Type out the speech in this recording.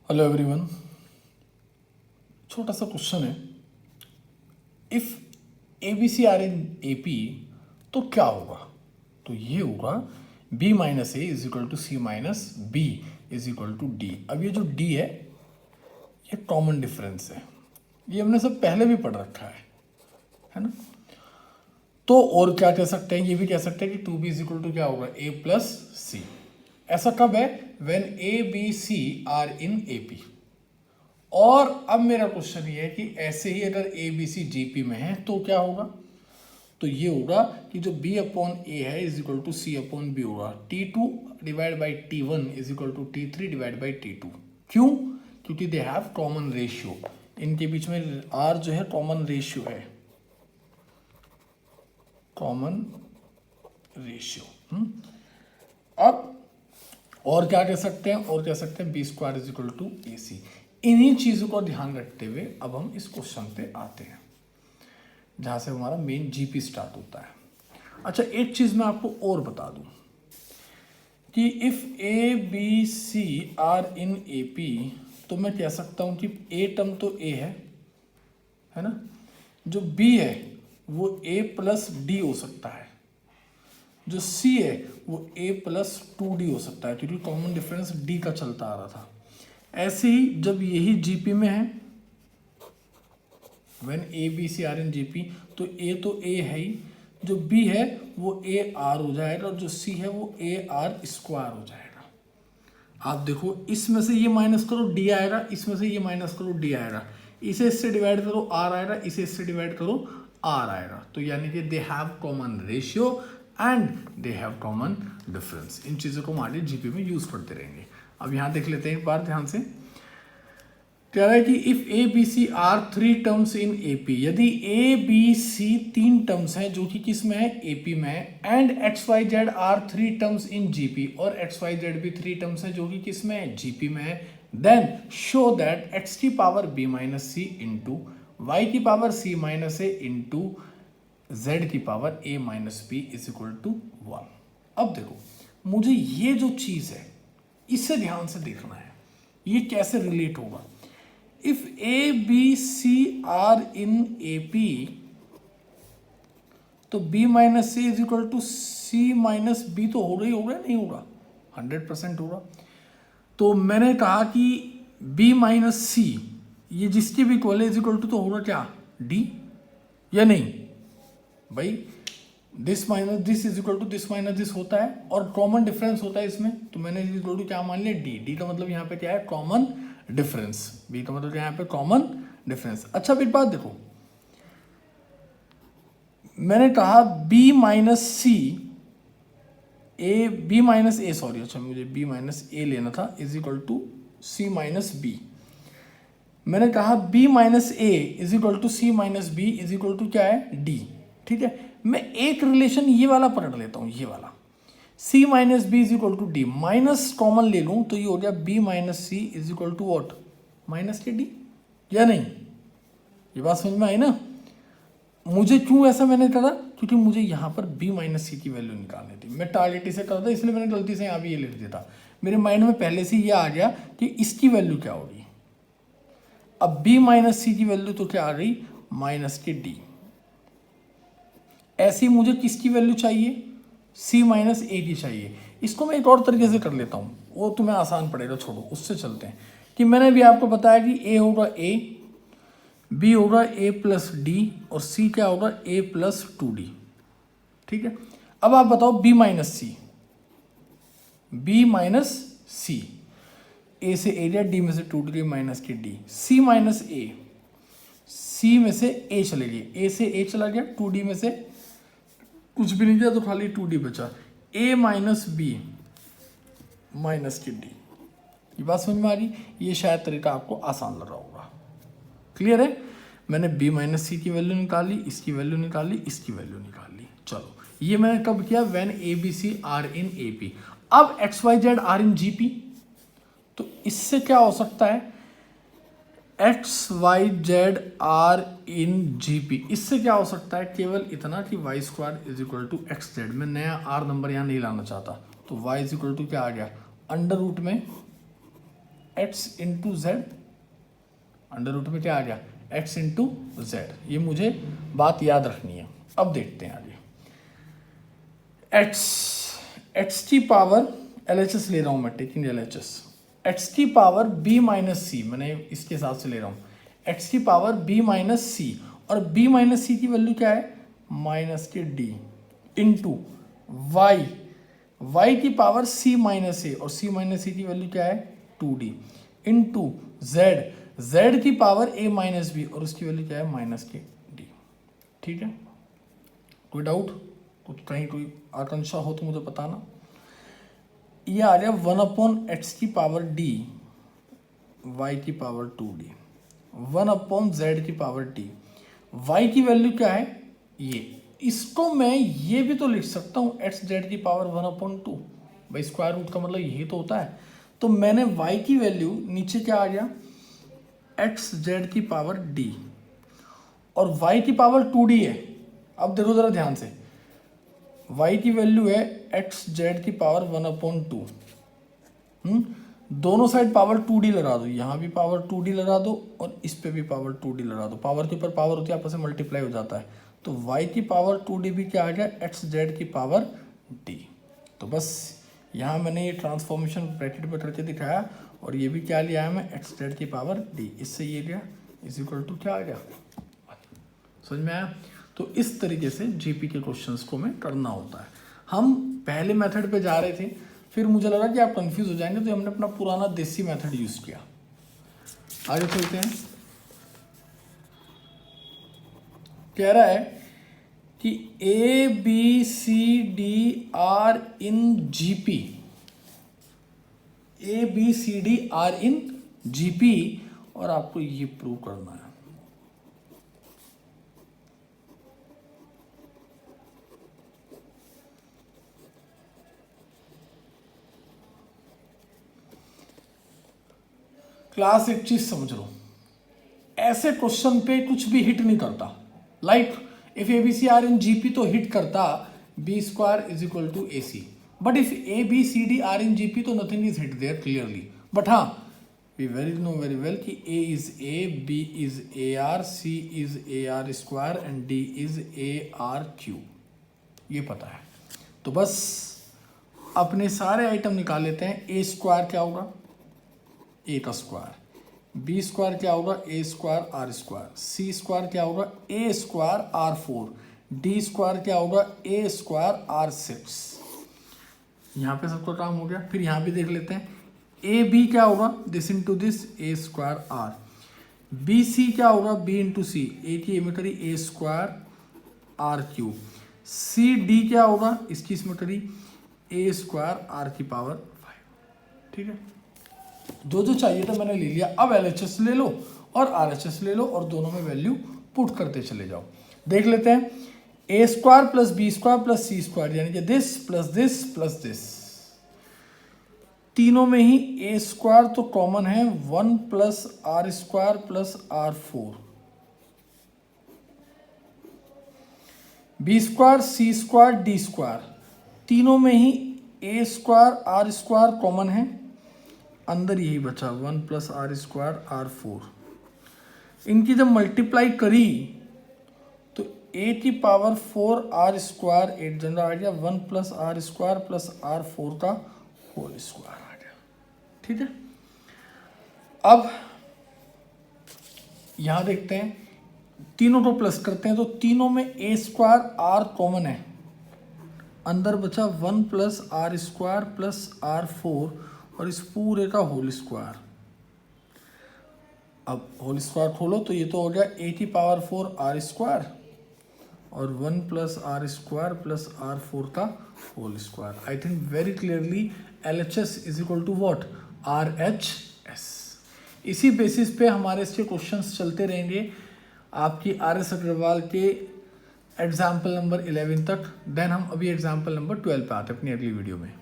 Hello everyone. छोटा सा question है, if A B C are in A P तो क्या होगा? तो ये होगा B minus A is equal to C minus B is equal to D. अब ये जो डी है ये कॉमन डिफरेंस है, ये हमने सब पहले भी पढ़ रखा है ना। तो और क्या कह सकते हैं, ये भी कह सकते हैं कि two B is equal to क्या होगा, ए प्लस सी। ऐसा कब है? When A B C are in A P. और अब मेरा क्वेश्चन ये है कि ऐसे ही अगर ए बी सी जी पी में है तो क्या होगा? तो ये होगा कि जो b अपॉन ए है is equal to C upon B होगा, T2 divide by T1 is equal to T3 divide by T2। क्यों? क्योंकि दे हैव कॉमन रेशियो, इनके बीच में R जो है कॉमन रेशियो है, कॉमन रेशियो। अब और क्या कह सकते हैं? और कह सकते हैं B square is equal to A C. इन्हीं चीज़ों को ध्यान रखते हुए अब हम इस क्वेश्चन पे आते हैं जहाँ से हमारा मेन जीपी स्टार्ट होता है। अच्छा, एक चीज़ मैं आपको और बता दूं कि if A B C are in A P, तो मैं कह सकता हूँ कि ए टर्म तो ए है ना, जो बी है वो ए प्लस डी हो सकता है, जो सी है वो ए प्लस टू डी हो सकता है, क्योंकि कॉमन डिफरेंस डी का चलता आ रहा था। ऐसे ही जब यही जीपी में है, when A B C are in GP, तो ए है ही, जो बी है वो ए आर हो जाएगा, और जो सी है वो ए आर स्क्वायर हो जाएगा। आप देखो, इसमें से ये माइनस करो डी आएगा, इसमें से ये माइनस करो डी आएगा, इसे इससे डिवाइड करो आर आएगा, इसे इससे डिवाइड करो आर आएगा। तो यानी कि they have common ratio and they have common difference. इन चीज़ों को हम आगे जीपी में यूज करते रहेंगे। अब यहाँ देख लेते हैं एक बार ध्यान से। कह रहा है कि if A B C are three terms in A P, यदि ए बी सी तीन टर्म्स हैं जो कि किस में है, ए पी में है, and X Y Z are three terms in G P, और एक्स वाई जेड भी थ्री टर्म्स हैं जो कि किस में है, जी पी में है, देन शो दैट एक्स की power B minus C into Y की power C minus A into Z की power A minus B is equal to 1। अब देखो, मुझे ये जो चीज़ है इसे ध्यान से देखना है, ये कैसे रिलेट होगा। If A B C are in A P, तो b minus C is equal to C minus B, तो होगा ही होगा, नहीं होगा, 100% होगा। तो मैंने कहा कि b माइनस सी ये जिसके भी इक्वल है इज इक्वल टू, तो होगा क्या, d या नहीं भाई? This minus this is equal to this minus this होता है, और कॉमन डिफरेंस होता है इसमें, तो मैंने इज इक्वल टू क्या मान लिया, d का मतलब यहाँ पे क्या है, कॉमन डिफरेंस। बी का मतलब यहाँ पे कॉमन डिफरेंस। अच्छा, फिर बात देखो, मैंने कहा B minus C A, B minus A, sorry, अच्छा मुझे बी माइनस ए लेना था, is equal to C minus B. मैंने कहा B minus A is equal to C minus B is equal to क्या है, डी। ठीक है, मैं एक रिलेशन ये वाला पकड़ लेता हूँ, ये वाला c minus B is equal to D, minus common ले लूँ तो ये हो गया b minus C is equal to what, minus के डी, या नहीं? ये बात समझ में आई ना? मुझे क्यों ऐसा मैंने करा, क्योंकि मुझे यहाँ पर b माइनस सी की वैल्यू निकालनी थी। मैं टारगेट इसे कर था, इसलिए मैंने गलती से यहाँ भी ये लिख दिया था। मेरे माइंड में पहले से ये आ गया कि इसकी वैल्यू क्या होगी। अब b माइनस सी की वैल्यू तो क्या आ गई, माइनस के डी। ऐसी मुझे किसकी वैल्यू चाहिए, c माइनस ए की चाहिए। इसको मैं एक और तरीके से कर लेता हूँ, वो तुम्हें आसान पड़ेगा, छोड़ो, उससे चलते हैं। कि मैंने भी आपको बताया कि a होगा a, b होगा a प्लस डी, और c क्या होगा, a प्लस टू डी। ठीक है, अब आप बताओ b minus C, b minus C, a से a गया, d में से टू डी माइनस के d, c minus a, c में से a चले गए, a से a चला गया, टू डी में से कुछ भी नहीं गया, तो खाली टू डी बचा, a माइनस बी माइनस के डी। ये बात समझ में आ रही? ये शायद तरीका आपको आसान लग रहा होगा। क्लियर है? मैंने b माइनस सी की वैल्यू निकाली, इसकी वैल्यू निकाली, इसकी वैल्यू निकाली। चलो, ये मैंने कब किया, when A B C are in A P. अब X Y Z are in G P, तो इससे क्या हो सकता है, X Y Z are in G P, इससे क्या हो सकता है, केवल इतना कि Y square is equal to X Z. मैं नया आर नंबर यहाँ नहीं लाना चाहता, तो वाई इज इक्वल टू क्या आ गया, अंडर रूट में X into Z, under root में क्या आ गया, एक्स इंटू जेड। ये मुझे बात याद रखनी है। अब देखते हैं आगे, एक्स की पावर LHS ले रहा हूँ मैं, टेकिंग LHS, एक्स की पावर b माइनस सी, मैंने इसके हिसाब से ले रहा हूँ, एक्स की पावर b माइनस सी, और b माइनस सी की वैल्यू क्या है, माइनस के d इंटू y की पावर c माइनस ए, और c माइनस सी की वैल्यू क्या है 2d, इंटू z की पावर a माइनस बी, और उसकी वैल्यू क्या है माइनस के d। ठीक है, कोई डाउट, कुछ कहीं कोई आकांक्षा हो तो मुझे बताना। ये आ गया 1/x की पावर d, y की पावर 2d, 1/z की पावर d, y की वैल्यू क्या है ये, इसको मैं ये भी तो लिख सकता हूँ xz की पावर 1/2, भाई स्क्वायर रूट का मतलब यही तो होता है। तो मैंने y की वैल्यू नीचे क्या आ गया xz की पावर d, और y की पावर 2d है। अब देखो जरा ध्यान से, y की वैल्यू है xz की पावर 1/2, दोनों साइड पावर 2d लगा दो, यहाँ भी पावर 2d लगा दो और इस पे भी पावर 2d लगा दो, पावर के ऊपर पावर होती है, आपस में मल्टीप्लाई हो जाता है। तो y की पावर 2d भी क्या आ गया xz की पावर d। तो बस यहाँ मैंने ये ट्रांसफॉर्मेशन ब्रैकेट में करके दिखाया, और ये भी क्या लिया है मैं xz की पावर d, इससे ये गया इज इक्वल टू क्या आ गया, समझ में आया। तो इस तरीके से जीपी के क्वेश्चंस को में करना होता है। हम पहले मेथड पे जा रहे थे, फिर मुझे लगा कि आप कंफ्यूज हो जाएंगे, तो हमने अपना पुराना देसी मेथड यूज किया। आगे चलते हैं, कह रहा है कि A B C D are in GP, A B C D are in GP, और आपको ये प्रूव करना है। क्लास एक चीज समझ लो, ऐसे क्वेश्चन पे कुछ भी हिट नहीं करता। Like if A B C are in GP तो हिट करता b² is equal to AC, but if A B C D are in GP तो nothing is hit there clearly. But हाँ, we know very well कि A is A, B is AR, C इज AR² and D is ARQ, ये पता है। तो बस अपने सारे आइटम निकाल लेते हैं। A² क्या होगा, A का स्क्वायर, B² क्या होगा A² R², C² क्या होगा A² R4, D² क्या होगा A² R6। यहाँ पे सबका काम हो गया। फिर यहाँ भी देख लेते हैं, AB क्या होगा this into this A² R, BC क्या होगा B इंटू सी, A की एमिटरी A² RQ, CD क्या होगा इसकी सिमेट्री A² R की पावर 5। ठीक है, जो चाहिए था मैंने ले लिया। अब LHS ले लो और RHS ले लो, और दोनों में वैल्यू पुट करते चले जाओ। देख लेते हैं, A² plus B² plus C², यानी कि this plus this plus this, तीनों में ही A² तो कॉमन है, 1 plus R² plus R4, B² C² D², तीनों में ही A² R² कॉमन है, अंदर यही बचा 1 प्लस R² R4। इनकी जब मल्टीप्लाई करी तो A की पावर 4 R², 8 जनरल आ गया, 1 प्लस R² प्लस R4 का होल स्क्वायर आ गया। ठीक है, अब यहां देखते हैं, तीनों को प्लस करते हैं तो तीनों में A² R कॉमन है, अंदर बचा 1 प्लस R² प्लस R4 और इस पूरे का होल स्क्वायर। अब होल स्क्वायर खोलो तो ये तो हो गया A की पावर 4 R² और 1 प्लस R² प्लस R4 का whole square. I think very clearly LHS is equal to what, RHS। इसी बेसिस पे हमारे इसके क्वेश्चंस चलते रहेंगे आपकी RS अग्रवाल के एग्जाम्पल नंबर 11 तक। देन हम अभी एग्जाम्पल नंबर 12 पे आते हैं अपनी अगली वीडियो में।